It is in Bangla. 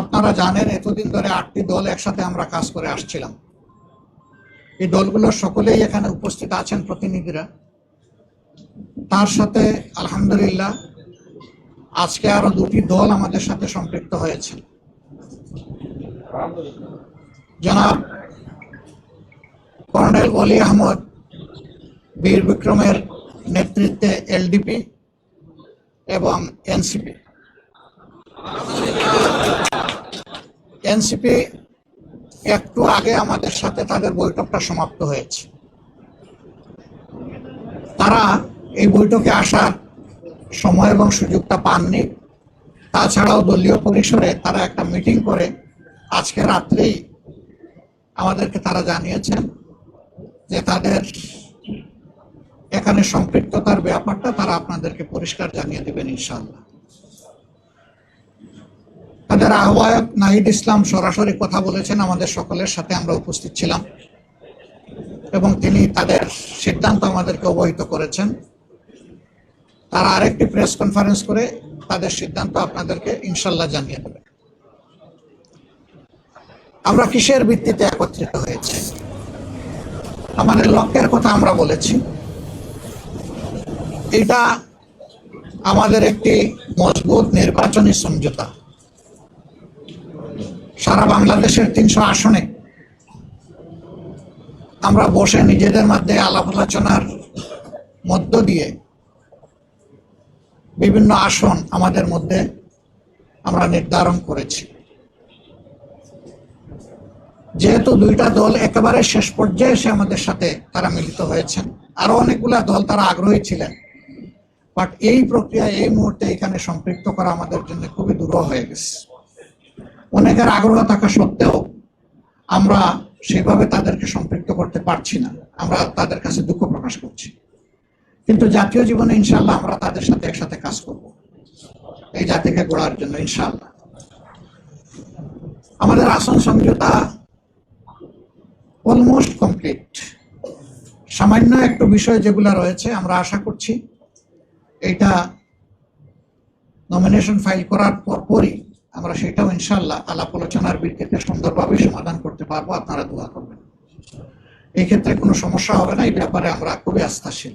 আপনারা জানেন এতদিন ধরে 8টি দল একসাথে আমরা কাজ করে আসছিলাম। এই দলগুলোর সকলেই এখানে উপস্থিত আছেন প্রতিনিধিরা। তার সাথে আলহামদুলিল্লাহ আজকে আরো 2টি দল আমাদের সাথে সম্পৃক্ত হয়েছে। জনাব কর্নেল ওলি আহমদ বীর বিক্রমের নেতৃত্বে এলডিপি এবং এনসিপি একটু আগে আমাদের সাথে তাদের বৈঠকটা সমাপ্ত হয়েছে। তারা এই বৈঠকে আসার সময় এবং সুযোগটা পাননি। তাছাড়াও দলীয় পরিসরে তারা একটা মিটিং করে আজকে রাত্রেই আমাদেরকে তারা জানিয়েছেন যে তাদের এখানে সম্পৃক্ততার ব্যাপারটা তারা আপনাদেরকে পরিষ্কার জানিয়ে দেবেন ইনশাআল্লাহ। তাদের আহ্বায়ক নাহিদ ইসলাম সরাসরি কথা বলেছেন আমাদের সকলের সাথে, আমরা উপস্থিত ছিলাম এবং তিনি তাদের সিদ্ধান্ত আমাদেরকে অবহিত করেছেন। তারা আরেকটি প্রেস কনফারেন্স করে তাদের সিদ্ধান্ত আপনাদেরকে ইনশাআল্লাহ জানিয়ে দেবে। আমরা কিসের ভিত্তিতে একত্রিত হয়েছে, আমাদের লক্ষ্যের কথা আমরা বলেছি। এটা আমাদের একটি মজবুত নির্বাচনী সমঝোতা। সারা বাংলাদেশের 300 আসনে আমরা বসে নিজেদের মধ্যে আলাপ আলোচনার মধ্য দিয়ে বিভিন্ন আসন আমাদের মধ্যে আমরা নির্ধারণ করেছি। যেহেতু 2টা দল একেবারে শেষ পর্যায়ে এসে আমাদের সাথে তারা মিলিত হয়েছেন, আরো অনেকগুলা দল তারা আগ্রহী ছিলেন, বাট এই প্রক্রিয়া এই মুহূর্তে এখানে সম্পৃক্ত করা আমাদের জন্য খুবই দুরূহ হয়ে গেছে। অনেকের আগ্রহ থাকা সত্ত্বেও আমরা সেভাবে তাদেরকে সম্পৃক্ত করতে পারছি না। আমরা তাদের কাছে দুঃখ প্রকাশ করছি, কিন্তু জাতীয় জীবনে ইনশাআল্লাহ আমরা তাদের সাথে একসাথে কাজ করব এই জাতিকে গড়ার জন্য ইনশাআল্লাহ। আমাদের আসন সমঝোতা অলমোস্ট কমপ্লিট। সামান্য একটু বিষয় যেগুলো রয়েছে আমরা আশা করছি এটা নমিনেশন ফাইল করার পরই আমরা সেটাও ইনশাআল্লাহ আলাপ আলোচনার ভিত্তিতে সুন্দরভাবে সমাধান করতে পারবো। আপনারা দোয়া করবেন, এই ক্ষেত্রে কোনো সমস্যা হবে না। এই ব্যাপারে আমরা খুবই আস্থাশীল।